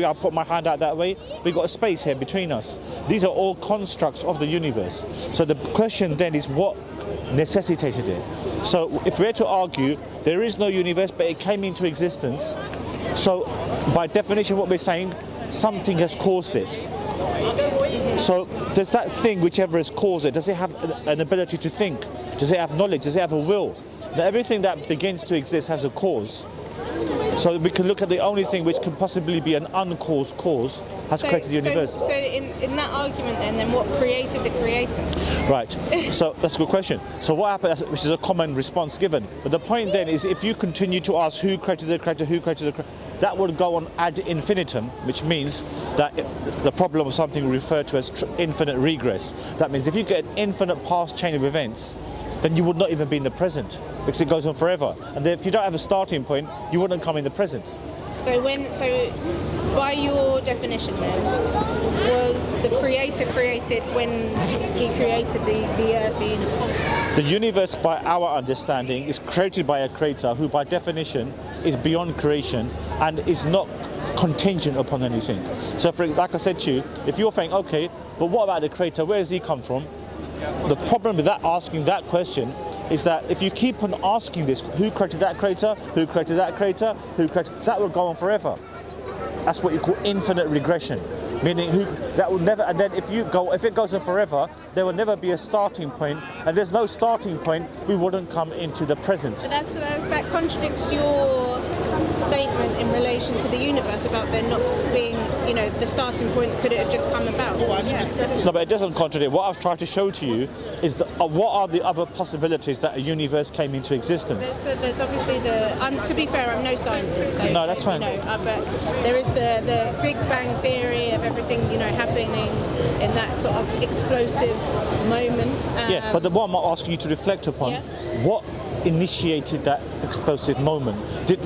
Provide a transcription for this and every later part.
I put my hand out that way, we've got a space here between us. These are all constructs of the universe. So the question then is what necessitated it? So if we're to argue there is no universe but it came into existence, so by definition what we're saying, something has caused it. So does that thing, whichever has caused it, does it have an ability to think? Does it have knowledge? Does it have a will? Now, everything that begins to exist has a cause. So we can look at the only thing which can possibly be an uncaused cause has created the universe. So in that argument then what created the creator? Right, so that's a good question. So what happened, which is a common response given, but the point then is if you continue to ask who created the creator, who created the creator, that would go on ad infinitum, which means that the problem of something referred to as infinite regress. That means if you get an infinite past chain of events, then you would not even be in the present because it goes on forever. And then if you don't have a starting point, you wouldn't come in the present. So by your definition then, was the creator created when he created the earth, the universe? The universe, by our understanding, is created by a creator who by definition is beyond creation and is not contingent upon anything. So like I said to you, if you're saying, okay, but what about the creator, where does he come from? The problem with that asking that question is that if you keep on asking this, who created that creator, who created that creator, who created, that will go on forever. That's what you call infinite regression, meaning that will never. And then if it goes on forever, there will never be a starting point, and there's no starting point, we wouldn't come into the present. But that contradicts your statement in relation to the universe about there not being, the starting point. Could it have just come about? No, but it doesn't contradict. What I've tried to show to you is what are the other possibilities that a universe came into existence. There's obviously to be fair, I'm no scientist. So, no, that's fine. But there is the Big Bang theory of everything, happening in that sort of explosive moment. Yeah, but what I'm asking you to reflect upon, what initiated that explosive moment?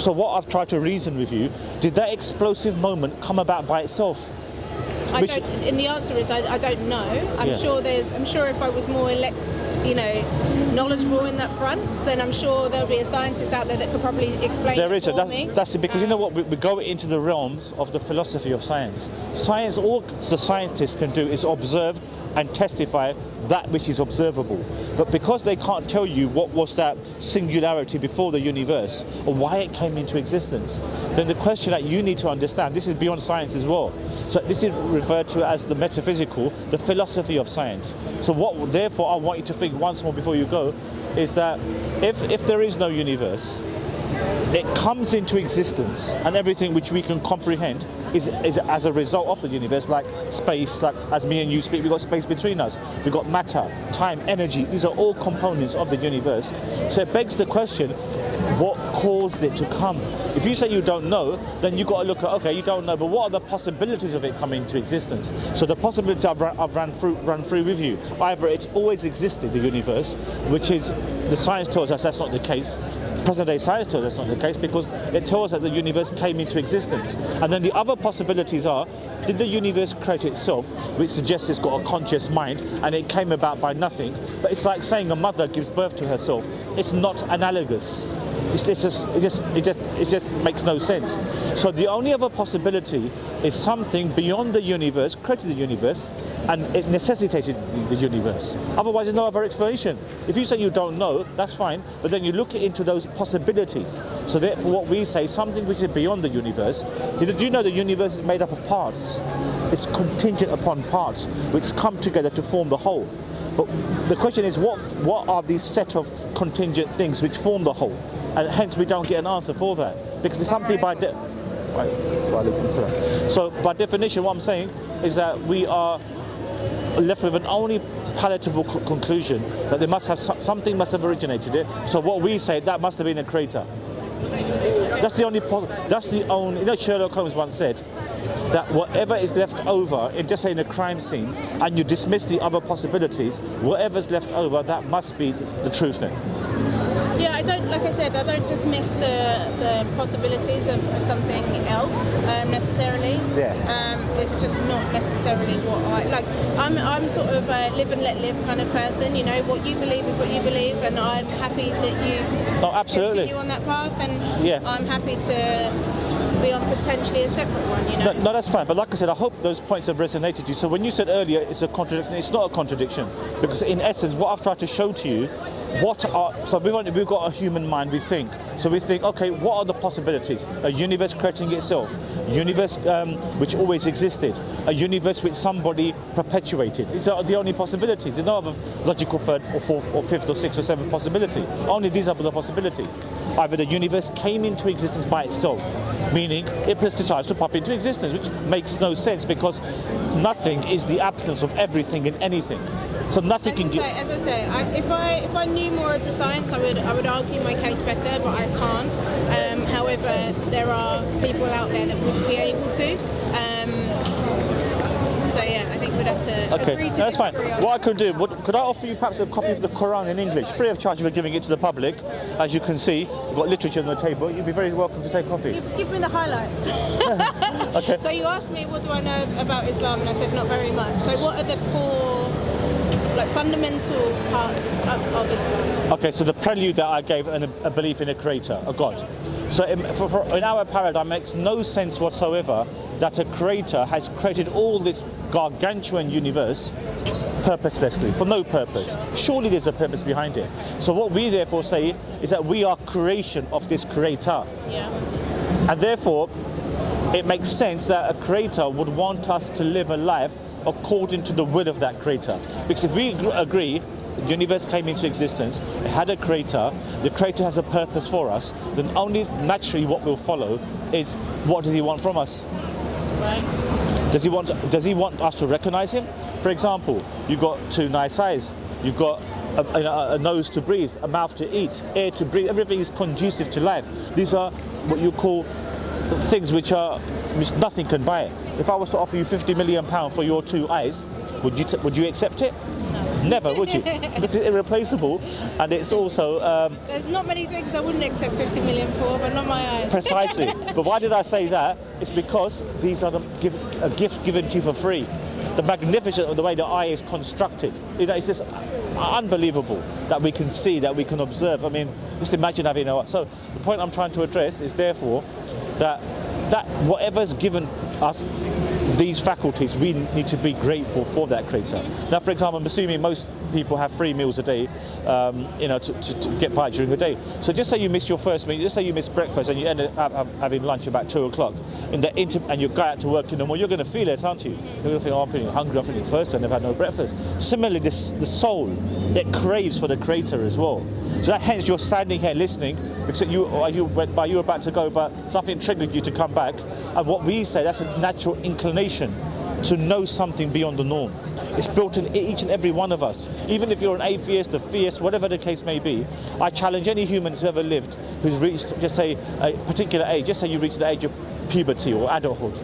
So what I've tried to reason with you, did that explosive moment come about by itself? And the answer is I don't know. I'm sure if I was more knowledgeable in that front, then I'm sure there'll be a scientist out there that could probably explain it for me. That's it, because you know what, we go into the realms of the philosophy of science. Science, all the scientists can do is observe and testify that which is observable. But because they can't tell you what was that singularity before the universe or why it came into existence, then the question that you need to understand, this is beyond science as well. So this is referred to as the metaphysical, the philosophy of science. So therefore I want you to think once more before you go, is that if there is no universe, it comes into existence, and everything which we can comprehend is as a result of the universe, like space, like as me and you speak, we've got space between us, we've got matter, time, energy, these are all components of the universe. So it begs the question, what caused it to come? If you say you don't know, then you've got to look at, okay, you don't know, but what are the possibilities of it coming into existence? So the possibilities I've run through with you, either it's always existed, the universe, which is, the science tells us that's not the case. Present-day science tells us that's not the case because it tells us that the universe came into existence. And then the other possibilities are, did the universe create itself, which suggests it's got a conscious mind and it came about by nothing? But it's like saying a mother gives birth to herself. It's not analogous. It just makes no sense. So the only other possibility is something beyond the universe created the universe, and it necessitated the universe. Otherwise, there's no other explanation. If you say you don't know, that's fine, but then you look into those possibilities. So therefore, what we say, something which is beyond the universe. Do you know the universe is made up of parts? It's contingent upon parts which come together to form the whole. But the question is, what are these set of contingent things which form the whole? And hence we don't get an answer for that. Because it's something so by definition, what I'm saying is that we are left with an only palatable conclusion that there must have something must have originated it. So what we say, that must have been a creator. That's the only. Sherlock Holmes once said that whatever is left over, just say in a crime scene, and you dismiss the other possibilities, whatever's left over, that must be the truth then. Yeah, I don't dismiss the possibilities of something else necessarily. Yeah. It's just not necessarily what I'm sort of a live and let live kind of person. What you believe is what you believe, and I'm happy that you absolutely continue on that path, and I'm happy to be on potentially a separate one, you know? No, that's fine. But like I said, I hope those points have resonated with you. So when you said earlier it's a contradiction, it's not a contradiction. Because in essence, what I've tried to show to you, so we've got a human mind, we think. So we think, okay, what are the possibilities? A universe creating itself, universe which always existed, a universe with somebody perpetuated. These are the only possibilities. There's no other logical third or fourth or fifth or sixth or seventh possibility. Only these are the possibilities. Either the universe came into existence by itself, meaning it decides to pop into existence, which makes no sense because nothing is the absence of everything and anything. So nothing can get. As I say, if I knew more of the science, I would argue my case better, but I can't. However, there are people out there that would be able to. So yeah, I think we'd have to agree to that's fine. disagree on What I could do, could I offer you perhaps a copy of the Quran in English, free of charge? We're giving it to the public. As you can see, we've got literature on the table. You'd be very welcome to take a copy. Give me the highlights. Okay. So you asked me, what do I know about Islam, and I said not very much. So what are the core, like, fundamental parts of Islam? Okay, so the prelude that I gave, a belief in a creator, a God. So in our paradigm, it makes no sense whatsoever that a creator has created all this gargantuan universe purposelessly, for no purpose. Surely there's a purpose behind it. So what we therefore say is that we are creation of this creator. Yeah. And therefore, it makes sense that a creator would want us to live a life according to the will of that creator. Because if we agree the universe came into existence, it had a creator, the creator has a purpose for us, then only naturally what will follow is, what does he want from us? Right. Does he want us to recognize him? For example, you've got two nice eyes, you've got a nose to breathe, a mouth to eat, air to breathe, everything is conducive to life. These are what you call things which nothing can buy. If I was to offer you £50 million for your two eyes, would you accept it? Never, would you? Because it's irreplaceable, and it's also... There's not many things I wouldn't accept 50 million for, but not my eyes. Precisely. But why did I say that? It's because these are a gift given to you for free. The magnificence of the way the eye is constructed. It's just unbelievable that we can see, that we can observe. I mean, just imagine having So the point I'm trying to address is therefore that whatever's given us these faculties, we need to be grateful for that creator. Now, for example, I'm assuming most people have 3 meals a day, to get by during the day. So just say you miss your first meal, just say you miss breakfast and you end up having lunch about 2 o'clock, and you go out to work in the morning, you're going to feel it, aren't you? You're going to think, oh, I'm feeling hungry, I'm feeling thirsty, and I've had no breakfast. Similarly, the soul, it craves for the creator as well. So that hence you're standing here listening, because you were about to go, but something triggered you to come back. And what we say, that's a natural inclination to know something beyond the norm. It's built in each and every one of us. Even if you're an atheist, a theist, whatever the case may be, I challenge any human who's ever lived, who's reached, just say, a particular age, just say you reach the age of puberty or adulthood.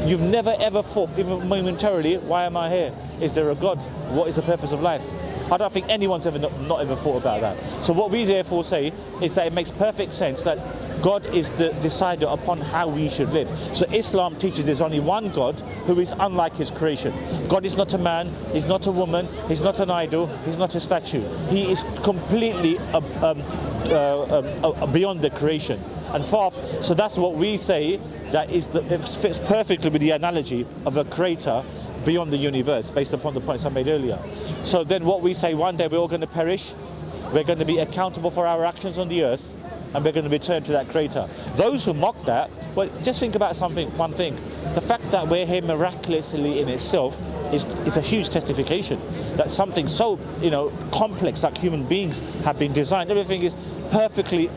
You've never ever thought, even momentarily, why am I here? Is there a God? What is the purpose of life? I don't think anyone's ever not ever thought about that. So what we therefore say is that it makes perfect sense that God is the decider upon how we should live. So Islam teaches there's only one God who is unlike his creation. God is not a man, he's not a woman, he's not an idol, he's not a statue. He is completely beyond the creation and far. So that's what we say, it fits perfectly with the analogy of a creator beyond the universe, based upon the points I made earlier. So then what we say, one day we're all going to perish, we're going to be accountable for our actions on the earth, and we're going to return to that creator. Those who mock that, well, just think about one thing. The fact that we're here miraculously in itself is a huge testification that something so complex like human beings have been designed. Everything is perfectly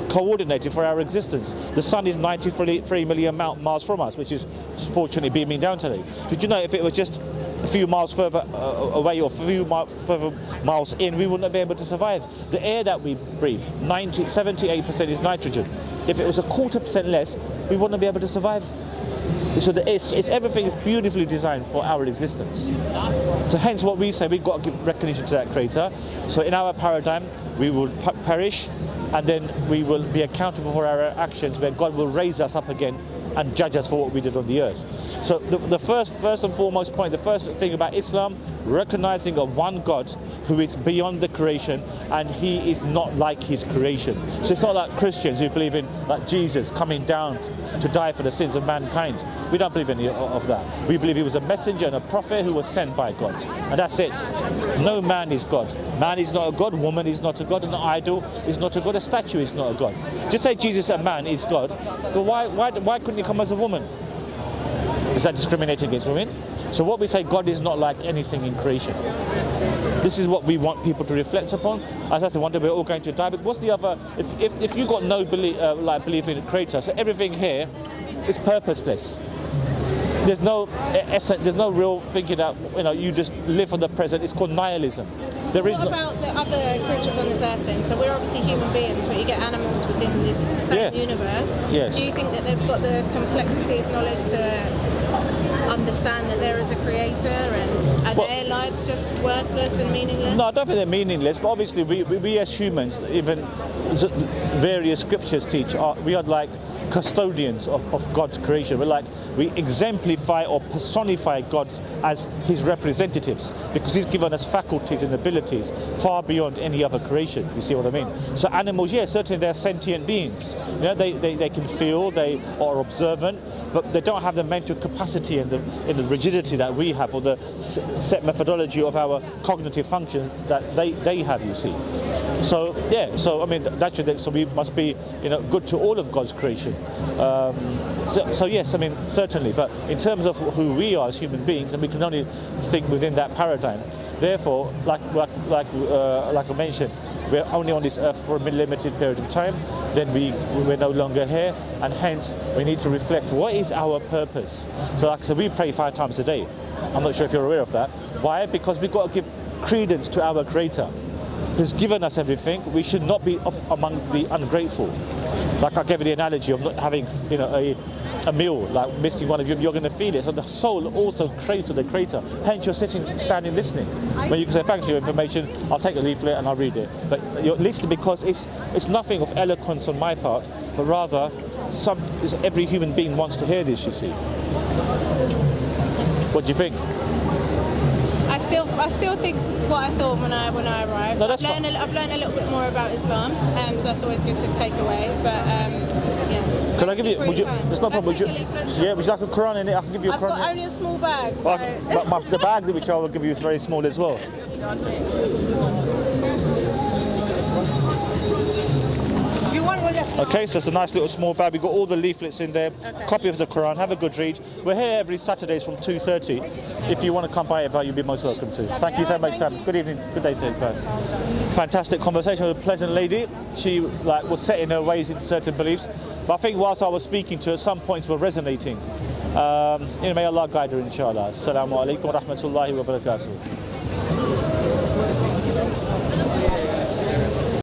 coordinated for our existence. The sun is 93 million miles from us, which is fortunately beaming down today. Did you know if it was just a few miles further away or a few further miles in, we wouldn't be able to survive? The air that we breathe, 78% is nitrogen. If it was 1/4% less, we wouldn't be able to survive. So everything is beautifully designed for our existence. So hence what we say, we've got to give recognition to that creator. So in our paradigm, we will perish, and then we will be accountable for our actions, where God will raise us up again and judge us for what we did on the earth. So the first and foremost point, the first thing about Islam, recognizing a one God who is beyond the creation, and he is not like his creation. So it's not like Christians who believe in like Jesus coming down to die for the sins of mankind. We don't believe any of that. We believe he was a messenger and a prophet who was sent by God, and that's it. No man is God. Man is not a God, woman is not a God, an idol is not a God, a statue is not a God. Just say Jesus, a man, is God, but why couldn't he come as a woman? Is that discriminating against women? So what we say, God is not like anything in creation. This is what we want people to reflect upon. I have to wonder, we're all going to die, but what's the other, if you got no belief in a creator, so everything here is purposeless. There's no essence, there's no real thinking that, you just live for the present. It's called nihilism. There is what about the other creatures on this earth then? So we're obviously human beings, but you get animals within this same universe. Yes. Do you think that they've got the complexity of knowledge to understand that there is a creator, and are their lives just worthless and meaningless? No, I don't think they're meaningless, but obviously we as humans, even various scriptures teach, we are like custodians of God's creation. We exemplify or personify God as his representatives, because he's given us faculties and abilities far beyond any other creation, if you see what I mean. So animals, certainly they're sentient beings. They can feel, they are observant, but they don't have the mental capacity and the rigidity that we have, or the set methodology of our cognitive functions that they have, you see. So I mean, so we must be good to all of God's creation. So yes, I mean, certainly, but in terms of who we are as human beings, and we can only think within that paradigm. Therefore, like I mentioned, we're only on this earth for a limited period of time, then we're no longer here, and hence we need to reflect what is our purpose. So like I said, we pray 5 times a day. I'm not sure if you're aware of that. Why? Because we've got to give credence to our Creator, who's given us everything. We should not be among the ungrateful. Like I gave you the analogy of not having a meal, like missing one of you, you're going to feel it. So the soul also craves to the Creator. Hence you're standing listening. When you can say, thanks for your information, I'll take a leaflet and I'll read it. But you're listening because it's nothing of eloquence on my part, but rather every human being wants to hear this, you see. What do you think? I still think what I thought when I arrived. No, I've learned a little bit more about Islam, so that's always good to take away. But Can I give you? There's no problem. Would you like a Quran in it? I can give you a Quran. I've got only a small bag. So. The bag which I will give you is very small as well. Okay, so it's a nice little small bag. We've got all the leaflets in there. Okay. Copy of the Quran. Have a good read. We're here every Saturdays from 2:30. If you want to come by, you'll be most welcome to. Thank you so much, Sam. Good evening. Good day to you. Fantastic conversation with a pleasant lady. She was set in her ways in certain beliefs, but I think whilst I was speaking to her, some points were resonating. May Allah guide her, inshallah. Assalamu alaikum wa rahmatullahi wa barakatuh.